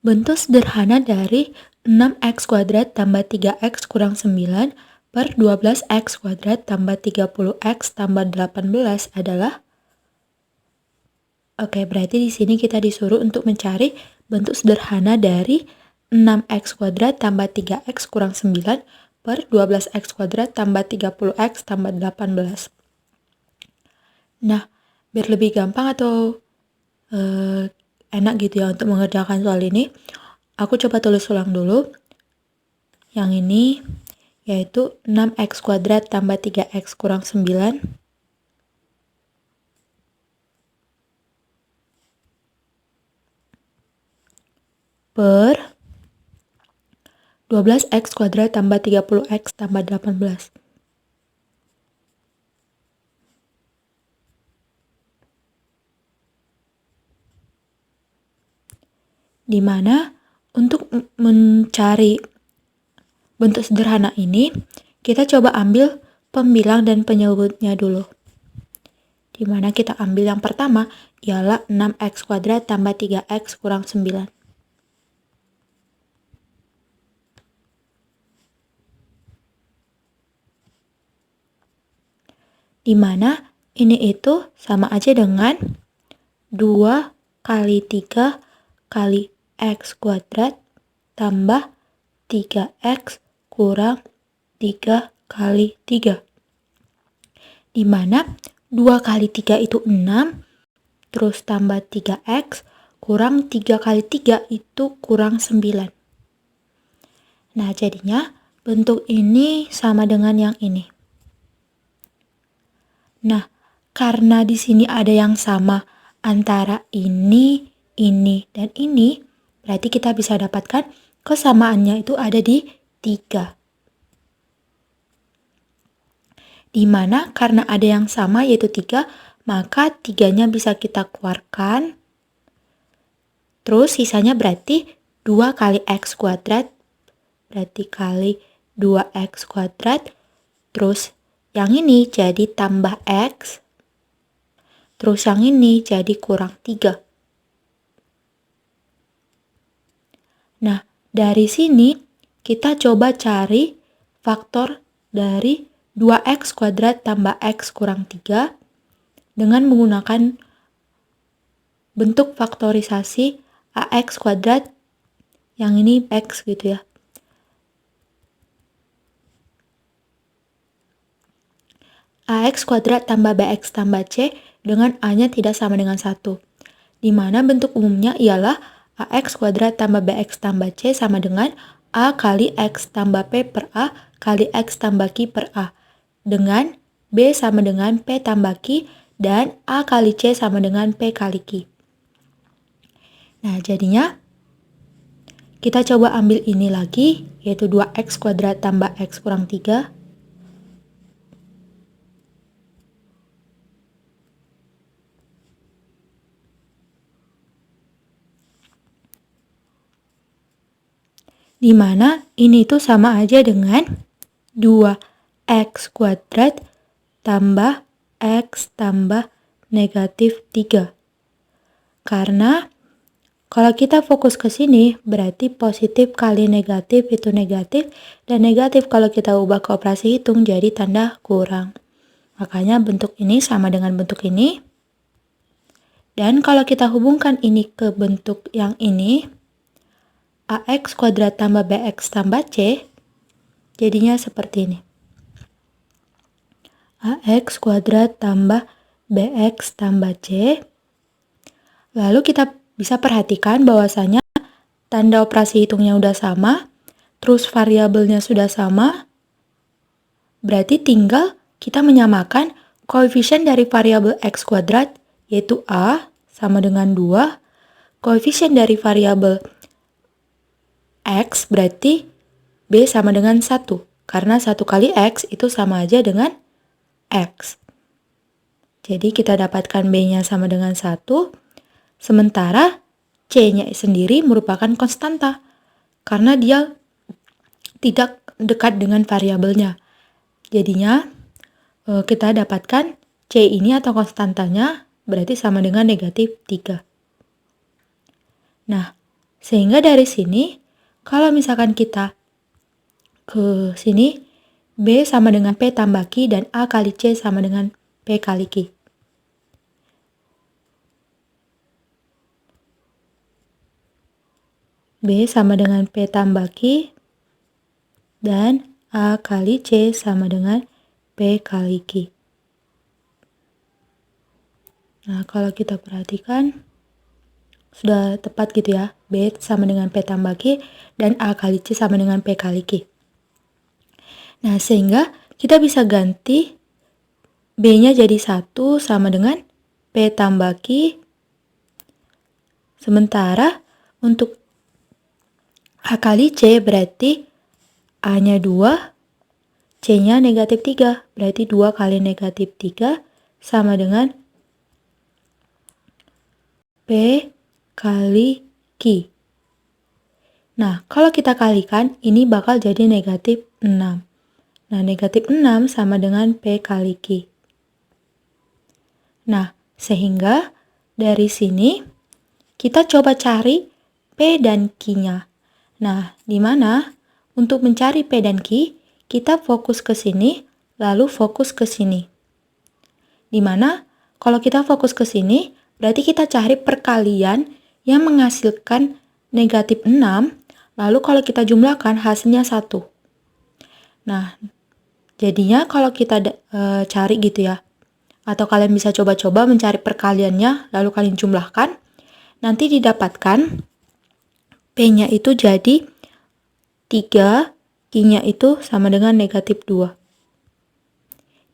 Bentuk sederhana dari 6x kuadrat tambah 3x kurang 9 per 12x kuadrat tambah 30x tambah 18 adalah. Oke, berarti di sini kita disuruh untuk mencari bentuk sederhana dari 6x kuadrat tambah 3x kurang 9 per 12x kuadrat tambah 30x tambah 18. Nah, biar lebih gampang atau enak gitu ya untuk mengerjakan soal ini, aku coba tulis ulang dulu. Yang ini yaitu 6x kuadrat tambah 3x kurang 9 per 12x kuadrat tambah 30x tambah 18. Di mana untuk mencari bentuk sederhana ini, kita coba ambil pembilang dan penyebutnya dulu. Di mana kita ambil yang pertama ialah 6x kuadrat tambah 3x kurang 9. Di mana ini itu sama aja dengan 2 kali 3 kali x kuadrat tambah 3x kurang 3 kali 3. Di mana 2 kali 3 itu 6, terus tambah 3x kurang 3 kali 3 itu kurang 9. Nah, jadinya bentuk ini sama dengan yang ini. Nah, karena di sini ada yang sama antara ini, dan ini, berarti kita bisa dapatkan kesamaannya itu ada di 3. Di mana karena ada yang sama yaitu 3, maka 3-nya bisa kita keluarkan. Terus sisanya berarti 2 kali x kuadrat, berarti kali 2x kuadrat. Terus yang ini jadi tambah x. Terus yang ini jadi kurang 3. Nah, dari sini kita coba cari faktor dari 2x kuadrat tambah x kurang 3 dengan menggunakan bentuk faktorisasi ax kuadrat, yang ini x gitu ya. Ax kuadrat tambah bx tambah c dengan a-nya tidak sama dengan 1. Di mana bentuk umumnya ialah ax kuadrat tambah bx tambah c sama dengan a kali x tambah p per a kali x tambah q per a. Dengan b sama dengan p tambah q dan a kali c sama dengan p kali q. Nah, jadinya kita coba ambil ini lagi, yaitu 2x kuadrat tambah x kurang 3. Di mana ini tuh sama aja dengan 2x kuadrat tambah x tambah negatif 3. Karena kalau kita fokus ke sini, berarti positif kali negatif itu negatif, dan negatif kalau kita ubah ke operasi hitung jadi tanda kurang. Makanya bentuk ini sama dengan bentuk ini. Dan kalau kita hubungkan ini ke bentuk yang ini, ax kuadrat tambah bx tambah c, jadinya seperti ini. Ax kuadrat tambah bx tambah c. Lalu kita bisa perhatikan bahwasanya tanda operasi hitungnya udah sama, terus variabelnya sudah sama, berarti tinggal kita menyamakan koefisien dari variabel x kuadrat, yaitu a sama dengan 2, koefisien dari variabel x berarti b sama dengan 1, karena 1 kali x itu sama aja dengan x. Jadi kita dapatkan b-nya sama dengan 1, sementara c-nya sendiri merupakan konstanta, karena dia tidak dekat dengan variabelnya. Jadinya kita dapatkan c ini atau konstantanya berarti sama dengan negatif 3. Nah, Sehingga dari sini, kalau misalkan kita ke sini, B sama dengan P tambah Q dan A kali C sama dengan P kali Q. B sama dengan P tambah Q dan A kali C sama dengan P kali Q. Nah, kalau kita perhatikan, sudah tepat gitu ya. B sama dengan P tambah Q dan A kali C sama dengan P kali Q. Nah, sehingga kita bisa ganti B-nya jadi 1 sama dengan P tambah Q. Sementara untuk A kali C berarti A-nya 2, C-nya negatif 3. Berarti 2 kali negatif 3 sama dengan P kali Q. Nah, kalau kita kalikan, ini bakal jadi negatif 6. Nah, negatif 6 sama dengan P kali Q. Nah, sehingga dari sini kita coba cari P dan Q-nya. Nah, di mana untuk mencari P dan Q, kita fokus ke sini, lalu fokus ke sini. Di mana kalau kita fokus ke sini, berarti kita cari perkalian yang menghasilkan negatif 6, lalu kalau kita jumlahkan hasilnya 1. Nah, jadinya kalau kita cari gitu ya, atau kalian bisa coba-coba mencari perkaliannya, lalu kalian jumlahkan, nanti didapatkan P-nya itu jadi 3, Q-nya itu sama dengan negatif 2.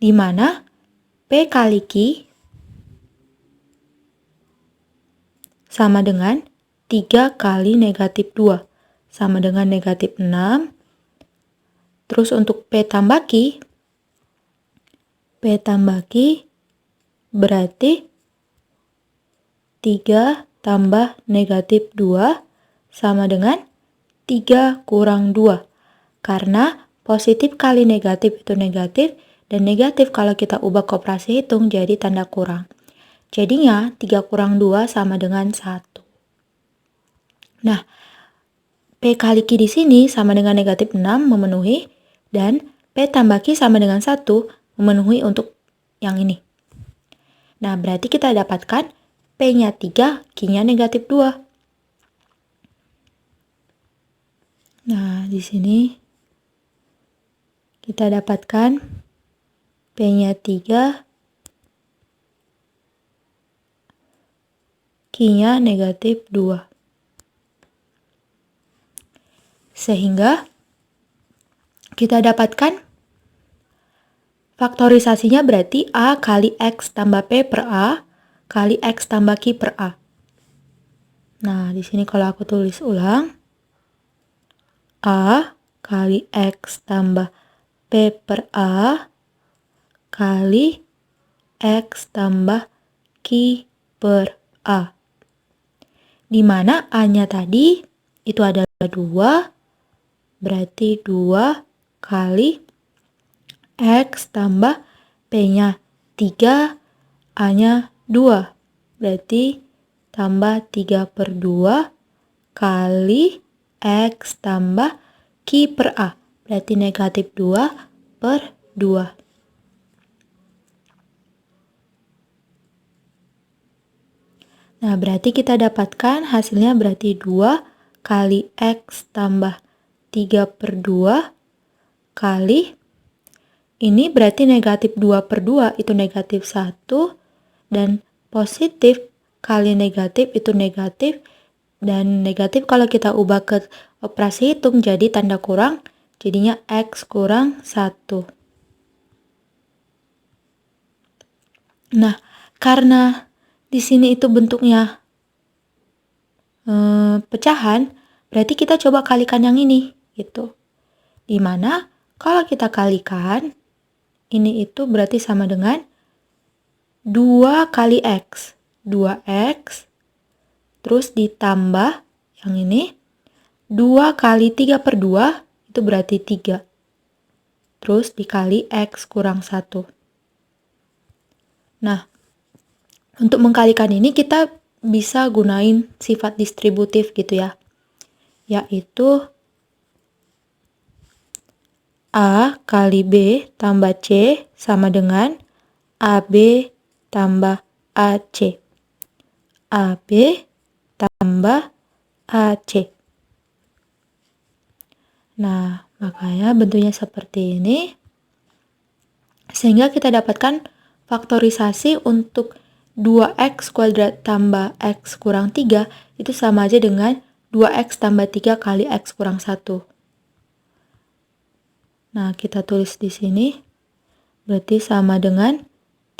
Di mana P kali Q sama dengan 3 kali negatif 2, sama dengan negatif 6. Terus untuk P tambah Q berarti 3 tambah negatif 2 sama dengan 3 kurang 2. Karena positif kali negatif itu negatif, dan negatif kalau kita ubah ke operasi hitung jadi tanda kurang. Jadinya 3 kurang 2 sama dengan 1. Nah, P kali Q di sini sama dengan negatif 6 memenuhi, dan P tambah Q sama dengan 1 memenuhi untuk yang ini. Nah, berarti kita dapatkan P-nya 3, Q-nya negatif 2. Nah, di sini kita dapatkan P-nya 3, Q-nya negatif 2. Sehingga kita dapatkan faktorisasinya berarti A kali X tambah P per A kali X tambah Q per A. Nah, di sini kalau aku tulis ulang, A kali X tambah P per A kali X tambah Q per A. Di mana A-nya tadi itu adalah 2, berarti 2 kali X tambah P-nya 3, A-nya 2. Berarti tambah 3 per 2 kali X tambah Q per A. Berarti negatif 2 per 2. Nah, berarti kita dapatkan hasilnya berarti 2 kali X tambah 3 per 2 kali, ini berarti negatif 2 per 2 itu negatif 1, dan positif kali negatif itu negatif, dan negatif kalau kita ubah ke operasi hitung jadi tanda kurang, jadinya X kurang 1. Nah, karena di sini itu bentuknya pecahan, berarti kita coba kalikan yang ini gitu. Dimana kalau kita kalikan, ini itu berarti sama dengan 2 kali X. 2X, terus ditambah yang ini, 2 kali 3 per 2, itu berarti 3. Terus dikali X kurang 1. Nah, untuk mengkalikan ini kita bisa gunain sifat distributif gitu ya. yaitu A kali B tambah C sama dengan AB tambah AC. AB tambah AC. Nah, makanya bentuknya seperti ini. Sehingga kita dapatkan faktorisasi untuk 2x kuadrat tambah x kurang 3 itu sama aja dengan 2x tambah 3 kali x kurang 1. Nah, kita tulis di sini. Berarti sama dengan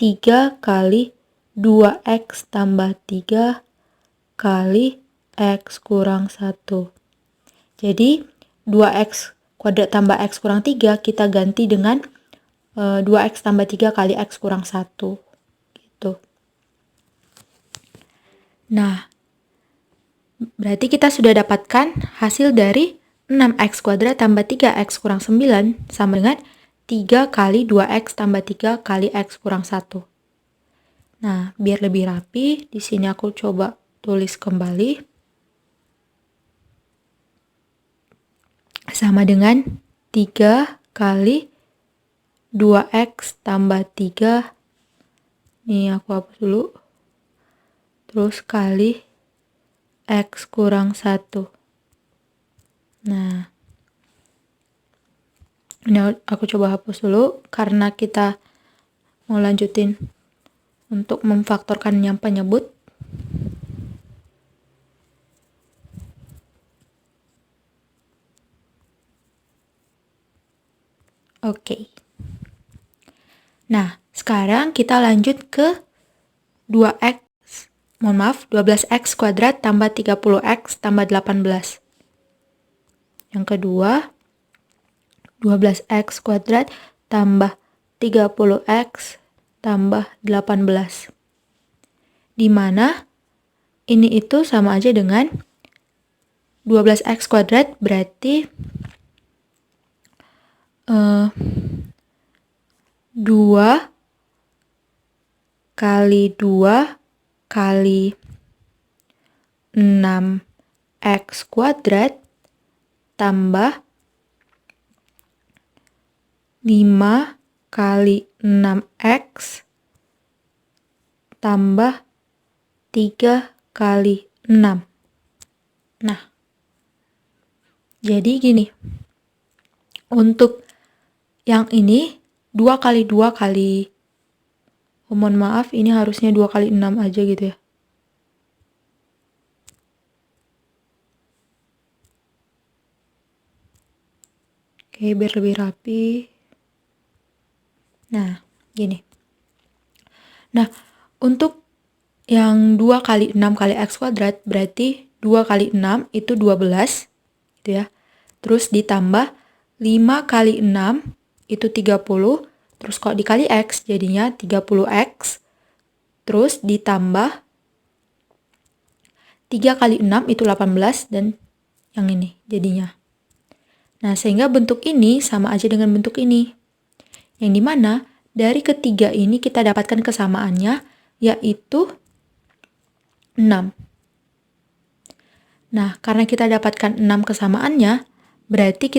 3 kali 2x tambah 3 kali x kurang 1. Jadi, 2x kuadrat tambah x kurang 3 kita ganti dengan 2x tambah 3 kali x kurang 1. Gitu. Nah, berarti kita sudah dapatkan hasil dari 6x kuadrat tambah 3x kurang 9 sama dengan 3 kali 2x tambah 3 kali x kurang 1. Nah, biar lebih rapi, di sini aku coba tulis kembali. Sama dengan 3 kali 2x tambah 3. Nih aku hapus dulu. Terus kali x kurang 1. Nah, ini aku coba hapus dulu karena kita mau lanjutin untuk memfaktorkan yang penyebut. Oke. Nah, sekarang kita lanjut ke 12x kuadrat tambah 30x tambah 18. Yang kedua, 12x kuadrat tambah 30x tambah 18. Di mana ini itu sama aja dengan 12x kuadrat berarti 2 kali 2 kali 6x kuadrat tambah 5 kali 6x tambah 3 kali 6. Nah, jadi gini. Untuk yang ini 2 kali 2 kali, mohon maaf ini harusnya 2 kali 6 aja gitu ya. Oke, biar lebih rapi. Nah, gini. Nah, untuk yang 2 kali 6 kali x kuadrat berarti 2 kali 6 itu 12 gitu ya. Terus ditambah 5 kali 6 itu 30. Terus kalau dikali x jadinya 30x. Terus ditambah 3 kali 6 itu 18 dan yang ini jadinya. Nah, sehingga bentuk ini sama aja dengan bentuk ini. Yang dimana dari ketiga ini kita dapatkan kesamaannya yaitu 6. Nah, karena kita dapatkan 6 kesamaannya, berarti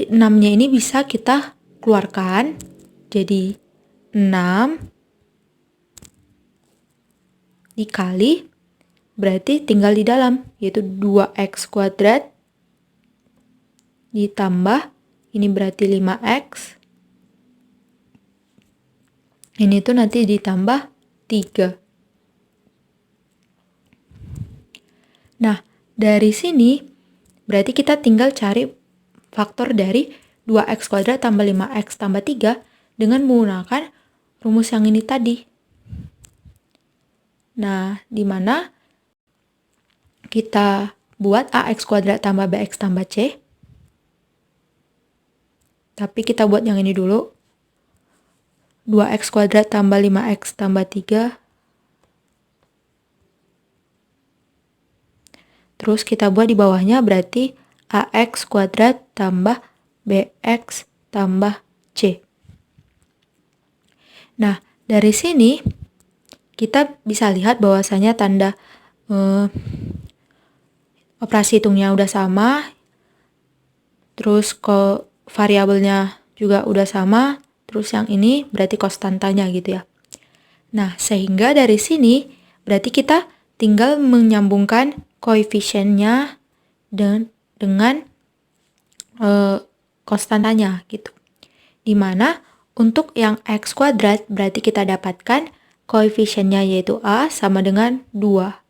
6-nya ini bisa kita keluarkan. Jadi 6 dikali, berarti tinggal di dalam, yaitu 2x kuadrat ditambah, ini berarti 5x. Ini tuh nanti ditambah 3. Nah, dari sini berarti kita tinggal cari faktor dari 2x kuadrat tambah 5x tambah 3 dengan menggunakan rumus yang ini tadi. Nah, di mana kita buat ax kuadrat tambah bx tambah c. Tapi kita buat yang ini dulu. 2x kuadrat tambah 5x tambah 3. Terus kita buat di bawahnya berarti ax kuadrat tambah bx tambah c. Nah, dari sini kita bisa lihat bahwasanya tanda operasi hitungnya udah sama, terus variabelnya juga udah sama, terus yang ini berarti konstantanya gitu ya. Nah, sehingga dari sini berarti kita tinggal menyambungkan koefisiennya dengan konstantanya gitu. Dimana untuk yang X kuadrat berarti kita dapatkan koefisiennya yaitu A sama dengan 2.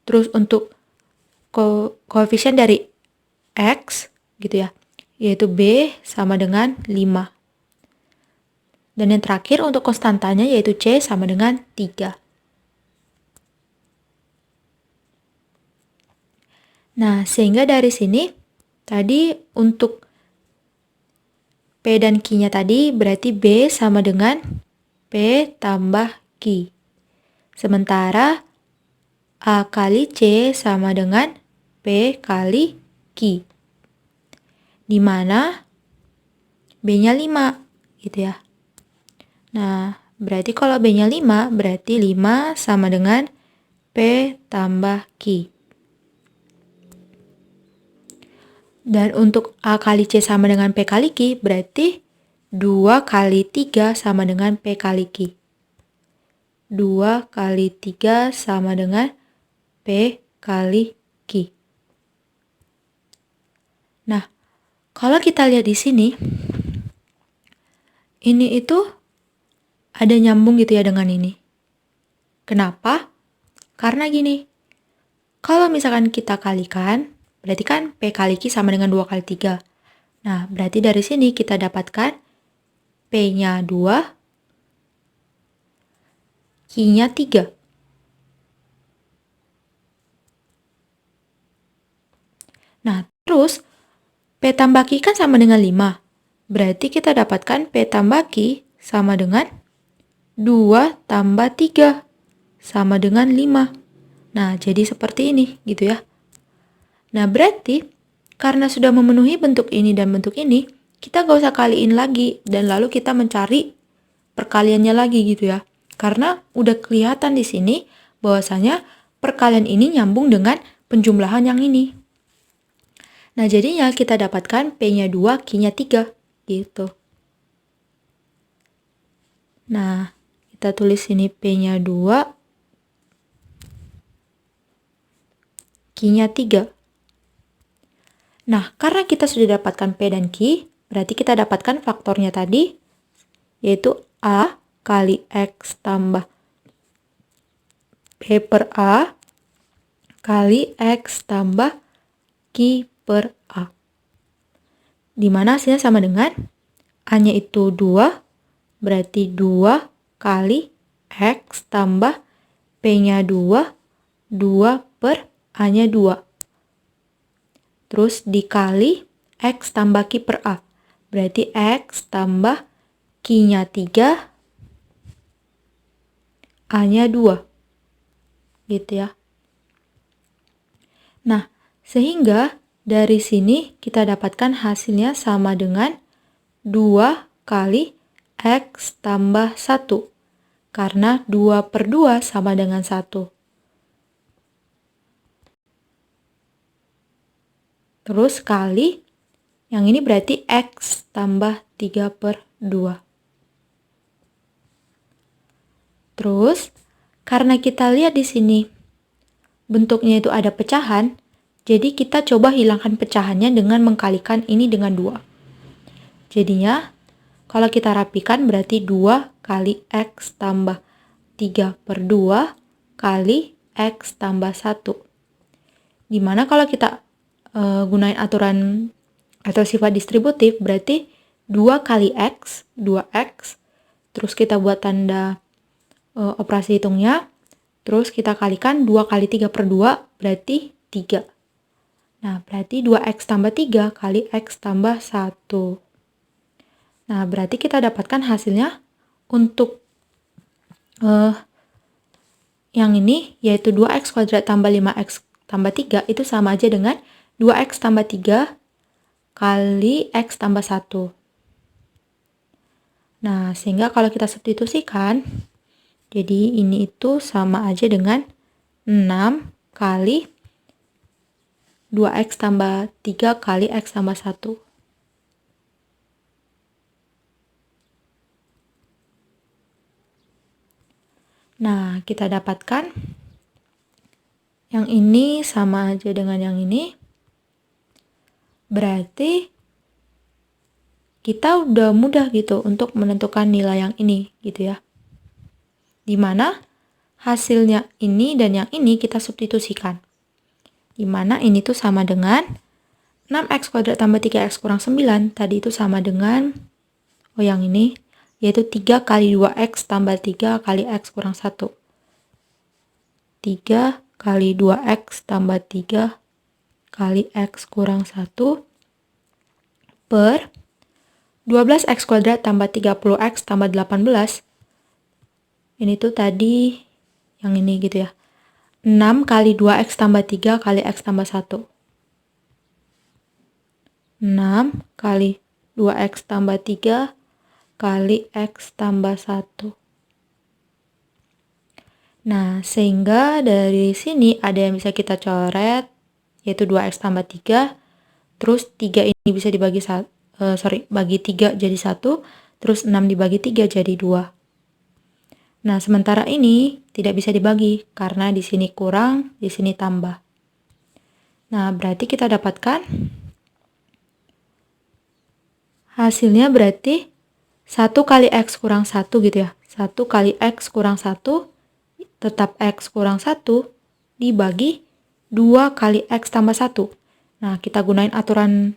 Terus untuk koefisien dari X gitu ya, yaitu B sama dengan 5. Dan yang terakhir untuk konstantanya yaitu C sama dengan 3. Nah, sehingga dari sini tadi untuk P dan Q-nya tadi berarti B sama dengan P tambah Q. Sementara A kali C sama dengan P kali Q. Di mana B-nya 5 gitu ya. Nah, berarti kalau B-nya 5 berarti 5 sama dengan P tambah Q. Dan untuk A kali C sama dengan P kali Q berarti 2 kali 3 sama dengan P kali Q. 2 kali 3 sama dengan P kali Q. Nah, kalau kita lihat di sini, ini itu ada nyambung gitu ya dengan ini. Kenapa? Karena gini, kalau misalkan kita kalikan, berarti kan P kali Q sama dengan 2 kali 3. Nah, berarti dari sini kita dapatkan P-nya 2, Q-nya 3. Nah, terus P tambah Q kan sama dengan 5. Berarti kita dapatkan P tambah Q sama dengan 2 tambah 3 sama dengan 5. Nah, jadi seperti ini gitu ya. Nah, berarti karena sudah memenuhi bentuk ini dan bentuk ini, kita gak usah kaliin lagi dan lalu kita mencari perkaliannya lagi gitu ya. Karena udah kelihatan di sini bahwasanya perkalian ini nyambung dengan penjumlahan yang ini. Nah, jadinya kita dapatkan P-nya 2, Q-nya 3 gitu. Nah, kita tulis sini P-nya 2, Q-nya 3. Nah, karena kita sudah dapatkan P dan Q, berarti kita dapatkan faktornya tadi, yaitu A kali X tambah P per A kali X tambah Q per A. Dimana hasilnya sama dengan A-nya itu 2, berarti 2 kali X tambah P-nya 2, 2 per A-nya 2. Terus dikali X tambah Q per A. Berarti X tambah Q-nya 3, A-nya 2. Gitu ya. Nah, sehingga dari sini kita dapatkan hasilnya sama dengan 2 kali X tambah 1. Karena 2 per 2 sama dengan 1. Terus kali, yang ini berarti X tambah 3 per 2. Terus, karena kita lihat di sini, bentuknya itu ada pecahan, jadi kita coba hilangkan pecahannya dengan mengkalikan ini dengan 2. Jadinya, kalau kita rapikan berarti 2 kali X tambah 3 per 2 kali X tambah 1. Dimana kalau kita gunain aturan atau sifat distributif berarti 2 kali X, 2X, terus kita buat tanda operasi hitungnya, terus kita kalikan 2 kali 3 per 2 berarti 3. Nah, berarti 2X tambah 3 kali X tambah 1. Nah, berarti kita dapatkan hasilnya untuk yang ini, yaitu 2X kuadrat tambah 5X tambah 3, itu sama aja dengan 2X tambah 3 kali X tambah 1. Nah, sehingga kalau kita substitusikan, jadi ini itu sama aja dengan 6 kali 2x tambah 3 kali x tambah 1. Nah, kita dapatkan yang ini sama aja dengan yang ini. Berarti kita udah mudah gitu untuk menentukan nilai yang ini gitu ya. Dimana hasilnya ini dan yang ini kita substitusikan. Dimana ini tuh sama dengan 6x kuadrat tambah 3x kurang 9. Tadi itu sama dengan, yang ini, yaitu 3 kali 2x tambah 3 kali x kurang 1. 3 kali 2x tambah 3 kali x kurang 1 per 12x kuadrat tambah 30x tambah 18. Ini tuh tadi yang ini gitu ya. 6 kali 2x tambah 3 kali x tambah 1. 6 kali 2x tambah 3 kali x tambah 1. Nah, sehingga dari sini ada yang bisa kita coret, yaitu 2x tambah 3, terus 3 ini bisa dibagi bagi 3 jadi 1, terus 6 dibagi 3 jadi 2. Nah, sementara ini tidak bisa dibagi, karena di sini kurang, di sini tambah. Nah, berarti kita dapatkan hasilnya berarti 1 kali x kurang 1 gitu ya. 1 kali x kurang 1 tetap x kurang 1 dibagi 2 kali x tambah 1. Nah, kita gunain aturan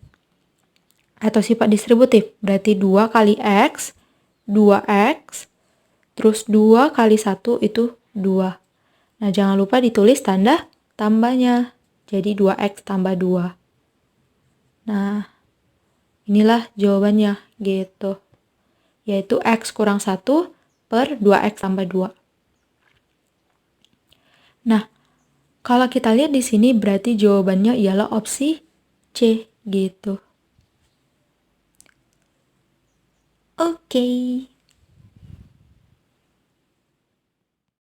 atau sifat distributif. Berarti 2 kali x, 2x, terus 2 kali 1 itu 2. Nah, jangan lupa ditulis tanda tambahnya. Jadi 2x tambah 2. Nah, inilah jawabannya gitu. Yaitu x kurang 1 per 2x tambah 2. Nah, kalau kita lihat di sini berarti jawabannya ialah opsi C gitu. Oke.